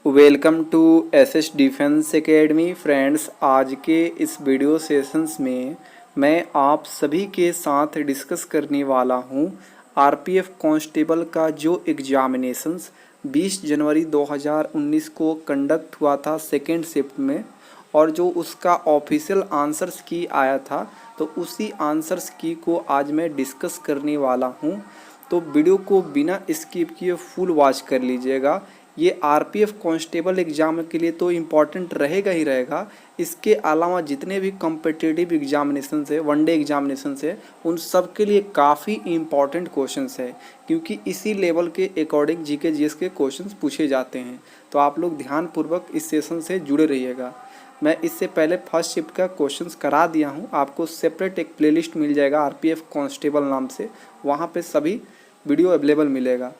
Welcome to SS defence academy friends. आज के इस वीडियो सेशंस में मैं आप सभी के साथ डिस्कस करने वाला हूं आरपीएफ कांस्टेबल का जो एग्जामिनेशंस 20 जनवरी 2019 को कंडक्ट हुआ था सेकेंड शिफ्ट में, और जो उसका ऑफिशियल आंसर्स की आया था, तो उसी आंसर्स की को आज मैं डिस्कस करने वाला हूं। तो वीडियो को बिना स्किप किए फुल वॉच कर लीजिएगा। ये आरपीएफ कांस्टेबल एग्ज़ाम के लिए तो इम्पॉर्टेंट रहेगा ही रहेगा। इसके अलावा जितने भी कॉम्पिटिटिव एग्जामिनेशन है, वनडे एग्जामिनेशन है, उन सब के लिए काफ़ी इम्पॉर्टेंट क्वेश्चंस है, क्योंकि इसी लेवल के अकॉर्डिंग जीके जीएस के क्वेश्चंस पूछे जाते हैं। तो आप लोग ध्यानपूर्वक इस सेशन से जुड़े रहिएगा। मैं इससे पहले फर्स्ट शिफ्ट का क्वेश्चंस करा दिया हूँ, आपको सेपरेट एक प्लेलिस्ट मिल जाएगा आरपीएफ कांस्टेबल नाम से, वहाँ पे सभी वीडियो अवेलेबल मिलेगा।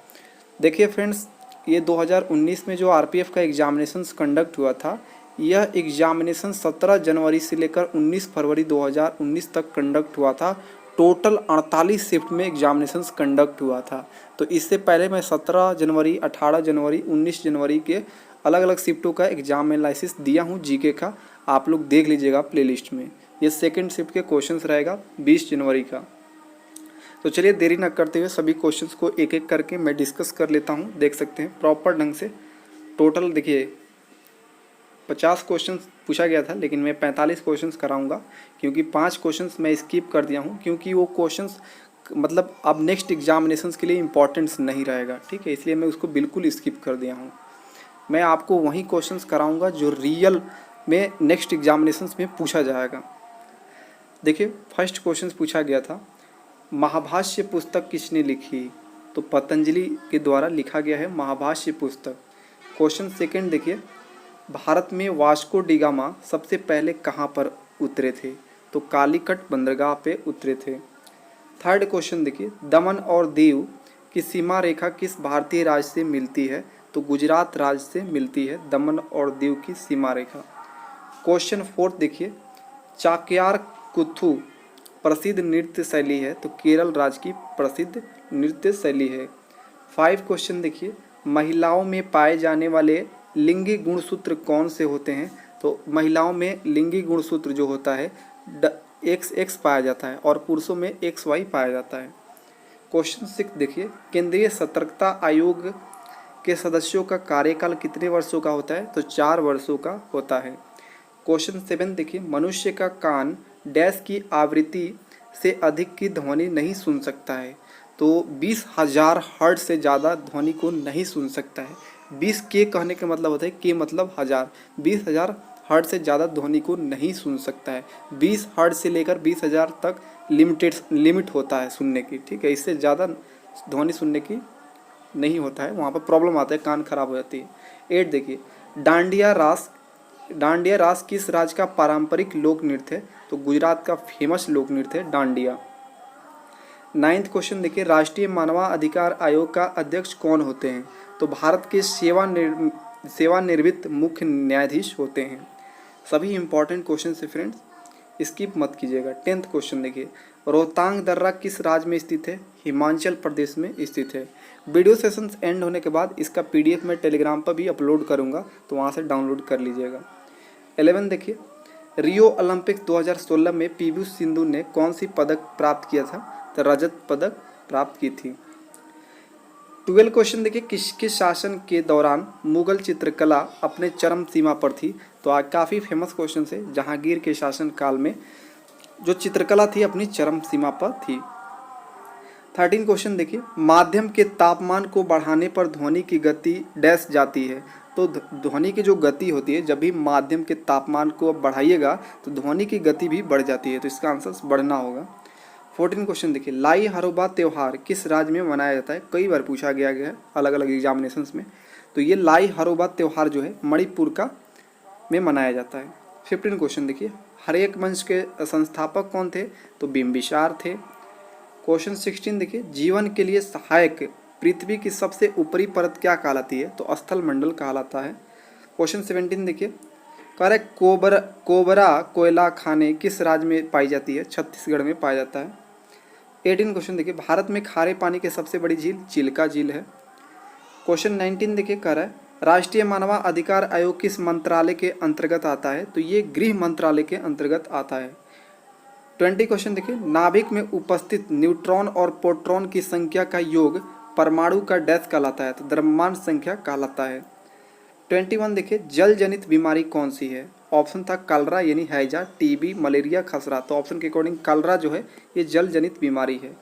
देखिए फ्रेंड्स, ये 2019 में जो आरपीएफ का एग्जामिनेशन कंडक्ट हुआ था, यह एग्जामिनेशन 17 जनवरी से लेकर 19 फरवरी 2019 तक कंडक्ट हुआ था। टोटल 48 शिफ्ट में एग्जामिनेशन कंडक्ट हुआ था। तो इससे पहले मैं 17 जनवरी, 18 जनवरी, 19 जनवरी के अलग अलग शिफ्टों का एग्जाम एनालिसिस दिया हूँ जीके का, आप लोग देख लीजिएगा प्लेलिस्ट में। ये सेकेंड शिफ्ट के क्वेश्चंस रहेगा 20 जनवरी का। तो चलिए देरी न करते हुए सभी क्वेश्चंस को एक एक करके मैं डिस्कस कर लेता हूं। देख सकते हैं प्रॉपर ढंग से। टोटल देखिए 50 क्वेश्चंस पूछा गया था, लेकिन मैं 45 क्वेश्चंस कराऊंगा, क्योंकि 5 क्वेश्चंस मैं स्किप कर दिया हूं, क्योंकि वो क्वेश्चंस मतलब अब नेक्स्ट एग्जामिनेशंस के लिए इंपॉर्टेंस नहीं रहेगा, ठीक है, इसलिए मैं उसको बिल्कुल स्किप कर दिया हूँ। मैं आपको वही क्वेश्चंस कराऊँगा जो रियल में नेक्स्ट एग्जामिनेशंस में पूछा जाएगा। देखिए फर्स्ट क्वेश्चन पूछा गया था, महाभाष्य पुस्तक किसने लिखी? तो पतंजलि के द्वारा लिखा गया है महाभाष्य पुस्तक। क्वेश्चन सेकंड देखिए, भारत में वास्को डी गामा सबसे पहले कहाँ पर उतरे थे? तो कालीकट बंदरगाह पे उतरे थे। थर्ड क्वेश्चन देखिए, दमन और दीव की सीमा रेखा किस भारतीय राज्य से मिलती है? तो गुजरात राज्य से मिलती है दमन और दीव की सीमा रेखा। क्वेश्चन फोर्थ देखिए, चाक्यार कुथु प्रसिद्ध नृत्य शैली है? तो केरल राज्य की प्रसिद्ध नृत्य शैली है। 5 क्वेश्चन देखिए, महिलाओं में पाए जाने वाले लिंगी गुणसूत्र कौन से होते हैं? तो महिलाओं में लिंगी गुणसूत्र जो होता है XX पाया जाता है, और पुरुषों में XY पाया जाता है। क्वेश्चन 6 देखिए, केंद्रीय सतर्कता आयोग के सदस्यों का कार्यकाल कितने वर्षों का होता है? तो 4 वर्षों का होता है। क्वेश्चन 7 देखिए, मनुष्य का कान डैश की आवृत्ति से अधिक की ध्वनि नहीं सुन सकता है? तो 20,000 हर्ट्ज से ज़्यादा ध्वनि को नहीं सुन सकता है। 20 के कहने का मतलब होता है के मतलब हज़ार, 20,000 हर्ट्ज से ज़्यादा ध्वनि को नहीं सुन सकता है। 20 हर्ट्ज से लेकर 20,000 तक लिमिट होता है सुनने की, ठीक है, इससे ज़्यादा ध्वनि सुनने की नहीं होता है, वहाँ पर प्रॉब्लम आता है, कान खराब हो जाती है। 8 देखिए, डांडिया रास किस राज्य का पारंपरिक लोक नृत्य है? तो गुजरात का फेमस लोक नृत्य है डांडिया। 9th क्वेश्चन देखिए, राष्ट्रीय मानवाधिकार आयोग का अध्यक्ष कौन होते हैं? तो भारत के सेवानिवृत्त मुख्य न्यायाधीश होते हैं। सभी इंपॉर्टेंट क्वेश्चन से फ्रेंड्स, स्किप मत कीजिएगा। 10th क्वेश्चन देखिए, रोहतांग दर्रा किस राज्य में स्थित है? हिमाचल प्रदेश में स्थित है। वीडियो सेशंस एंड होने के बाद इसका PDF मैं टेलीग्राम पर भी अपलोड करूंगा, तो वहाँ से डाउनलोड कर लीजिएगा। 11 देखिए, रियो ओलंपिक्स 2016 में पीवी सिंधु ने कौन सी पदक प्राप्त किया था? तो रजत पदक प्राप्त की थी। 12 क्वेश्चन देखिए, किसके शासन के दौरान मुगल चित्रकला अपने चरम सीमा पर थी? तो आज काफ़ी फेमस क्वेश्चन है, जहांगीर के शासन काल में जो चित्रकला थी अपनी चरम सीमा पर थी। 13 क्वेश्चन देखिए, माध्यम के तापमान को बढ़ाने पर ध्वनि की गति डैश जाती है? तो ध्वनि की जो गति होती है, जब भी माध्यम के तापमान को बढ़ाइएगा तो ध्वनि की गति भी बढ़ जाती है, तो इसका आंसर बढ़ना होगा। 14 क्वेश्चन देखिए, लाई हरोबा त्यौहार किस राज्य में मनाया जाता है? कई बार पूछा गया है अलग अलग एग्जामिनेशंस में। तो ये लाई हरोबा त्यौहार जो है मणिपुर का में मनाया जाता है। 15 क्वेश्चन देखिए, हरेक वंश के संस्थापक कौन थे? तो बिंबिसार थे। क्वेश्चन 16 देखिए, जीवन के लिए सहायक पृथ्वी की सबसे ऊपरी परत क्या कहलाती है? तो स्थल मंडल कहलाता है। क्वेश्चन 17 देखिए, कह रहे कोबरा कोयला खाने किस राज्य में पाई जाती है? छत्तीसगढ़ में पाया जाता है। 18 क्वेश्चन देखिए, भारत में खारे पानी की सबसे बड़ी झील चिल्का झील है। क्वेश्चन 19 देखिए, कह रहा है राष्ट्रीय मानवाधिकार आयोग किस मंत्रालय के अंतर्गत आता है? तो ये गृह मंत्रालय के अंतर्गत आता है। 20 क्वेश्चन देखिए, नाभिक में उपस्थित न्यूट्रॉन और प्रोटॉन की संख्या का योग परमाणु का डैश कहलाता है? तो द्रव्यमान संख्या कहलाता है। 21 देखिए, जल जनित बीमारी कौन सी है? ऑप्शन था कलरा यानी हैजा, टीबी, मलेरिया, खसरा। तो ऑप्शन के अकॉर्डिंग कलरा जो है ये जल जनित बीमारी है।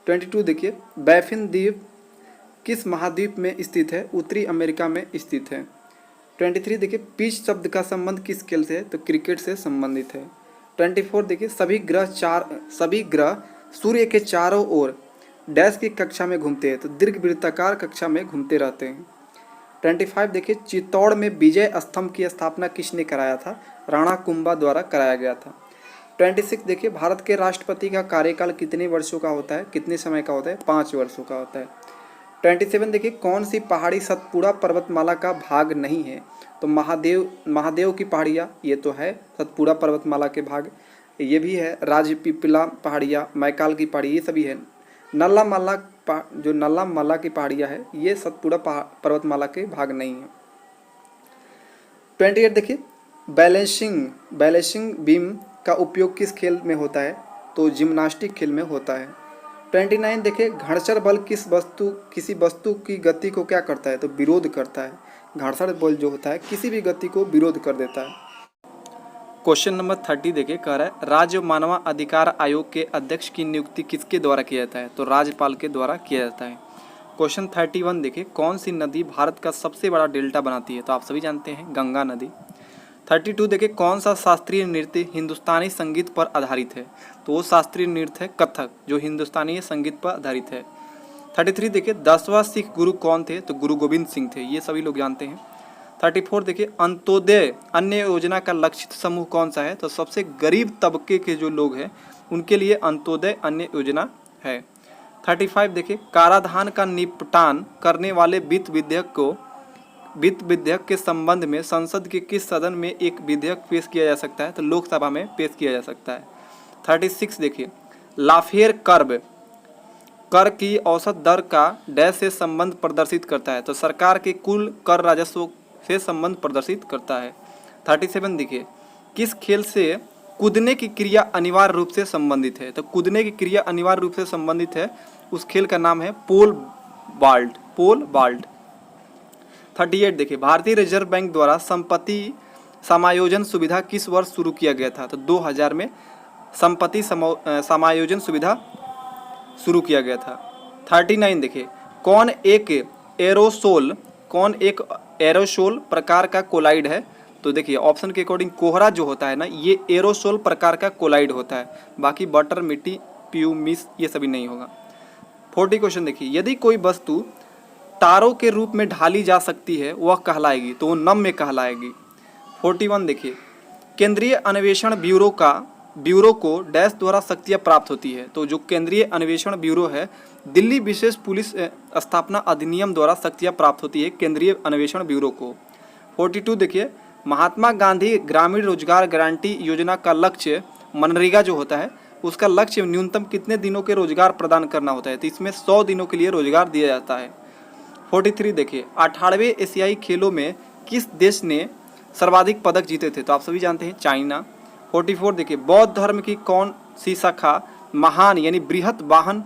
22 देखिए, बैफिन द्वीप किस महाद्वीप में स्थित है? उत्तरी अमेरिका में स्थित है। 23 देखिए, पिच शब्द का संबंध किस खेल से है? तो क्रिकेट से संबंधित है। 24 देखिए, सभी ग्रह सूर्य के चारों ओर डैश की कक्षा में घूमते हैं? तो दीर्घवृत्ताकार कक्षा में घूमते रहते हैं। 25 देखिए, चित्तौड़ में विजय स्तंभ की स्थापना किसने कराया था? राणा कुंभा द्वारा कराया गया था। 26 देखिए, भारत के राष्ट्रपति का कार्यकाल कितने वर्षों का होता है? कितने समय का होता है? 5 वर्षों का होता है। 27 देखिए, कौन सी पहाड़ी सतपुड़ा पर्वतमाला का भाग नहीं है? तो महादेव की पहाड़ियाँ ये तो है सतपुड़ा पर्वतमाला के भाग, ये भी है राजपीपला पहाड़ियाँ, मैकाल की पहाड़ी, ये सभी है। नल्ला मल्ला की पहाड़ियाँ है ये सतपुड़ा पर्वतमाला के भाग नहीं है। 28 देखिए, बैलेंसिंग बीम का उपयोग किस खेल में होता है? तो जिम्नास्टिक खेल में होता है। 29 देखिए, घर्षण बल किसी वस्तु की गति को क्या करता है? तो विरोध करता है। घर्षण बल जो होता है किसी भी गति को विरोध कर देता है। क्वेश्चन नंबर 30 देखिए, कह रहा है राज्य मानवाधिकार आयोग के अध्यक्ष की नियुक्ति किसके द्वारा किया जाता है? तो राज्यपाल के द्वारा किया जाता है। क्वेश्चन 31 देखिए, कौन सी नदी भारत का सबसे बड़ा डेल्टा बनाती है? तो आप सभी जानते हैं गंगा नदी। 32 देखिए, कौन सा शास्त्रीय नृत्य हिंदुस्तानी संगीत पर आधारित है? तो वो शास्त्रीय नृत्य है कथक, जो हिंदुस्तानी संगीत पर आधारित है। 33 देखिए, 10वां सिख गुरु कौन थे? तो गुरु गोविंद सिंह थे, ये सभी लोग जानते हैं। 34 देखिए, अंत्योदय अन्य योजना का लक्षित समूह कौन सा है? तो सबसे गरीब तबके के जो लोग हैं उनके लिए अंत्योदय अन्य योजना है। 35 देखिए, कराधान का निपटान करने वाले वित्त विधेयक के संबंध में संसद के किस सदन में एक विधेयक पेश किया जा सकता है? तो लोकसभा में पेश किया जा सकता है। 36 देखिए, लाफेयर कर की औसत दर का डैश से संबंध प्रदर्शित करता है? तो सरकार के कुल कर राजस्व से संबंध प्रदर्शित करता है। 37 देखिए, किस खेल से कूदने की क्रिया अनिवार्य रूप से संबंधित है? तो कूदने की क्रिया अनिवार्य रूप से संबंधित है, उस खेल का नाम है पोल वाल्ट। 38 देखिए, भारतीय रिजर्व बैंक द्वारा संपत्ति समायोजन सुविधा किस वर्ष शुरू किया गया था? तो 2000 में संपत्ति समायोजन सुविधा शुरू किया गया था। 39 देखिए, कौन एक एरोसोल प्रकार का कोलाइड है? तो देखिए ऑप्शन के अकॉर्डिंग कोहरा जो होता है ना, ये एरोसोल प्रकार का कोलाइड होता है, बाकी बटर, मिट्टी, प्यूमिस ये सभी नहीं होगा। 40 क्वेश्चन देखिए, यदि कोई वस्तु तारों के रूप में ढाली जा सकती है वह कहलाएगी? तो वो नम्य कहलाएगी। 41 देखिए, केंद्रीय अन्वेषण ब्यूरो को डैश द्वारा शक्तियाँ प्राप्त होती है? तो जो केंद्रीय अन्वेषण ब्यूरो है, दिल्ली विशेष पुलिस स्थापना अधिनियम द्वारा शक्तियाँ प्राप्त होती है केंद्रीय अन्वेषण ब्यूरो को। 42 देखिए, महात्मा गांधी ग्रामीण रोजगार गारंटी योजना का लक्ष्य, मनरेगा जो होता है उसका लक्ष्य न्यूनतम कितने दिनों के रोजगार प्रदान करना होता है? तो इसमें 100 दिनों के लिए रोजगार दिया जाता है। 43 देखिए, 18वें एशियाई खेलों में किस देश ने सर्वाधिक पदक जीते थे? तो आप सभी जानते हैं चाइना। 44 देखिए, बौद्ध धर्म की कौन सी शाखा महान यानी बृहत वाहन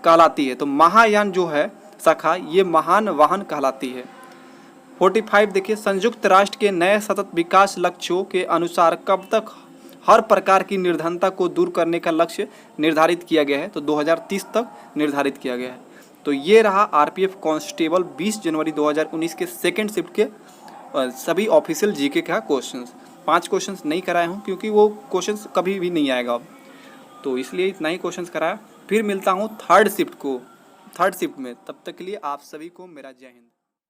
कहलाती है? तो महायान जो है शाखा ये महान वाहन कहलाती है। 45 देखिए, संयुक्त राष्ट्र के नए सतत विकास लक्ष्यों के अनुसार कब तक हर प्रकार की निर्धनता को दूर करने का लक्ष्य निर्धारित किया गया है? तो 2030 तक निर्धारित किया गया है। तो ये रहा आरपीएफ कांस्टेबल 20 जनवरी 2019 के सेकेंड शिफ्ट के सभी ऑफिशियल जीके का क्वेश्चंस। 5 क्वेश्चंस नहीं कराए हूँ क्योंकि वो क्वेश्चंस कभी भी नहीं आएगा अब, तो इसलिए इतना ही क्वेश्चंस कराया। फिर मिलता हूँ थर्ड शिफ्ट में, तब तक के लिए आप सभी को मेरा जय हिंद।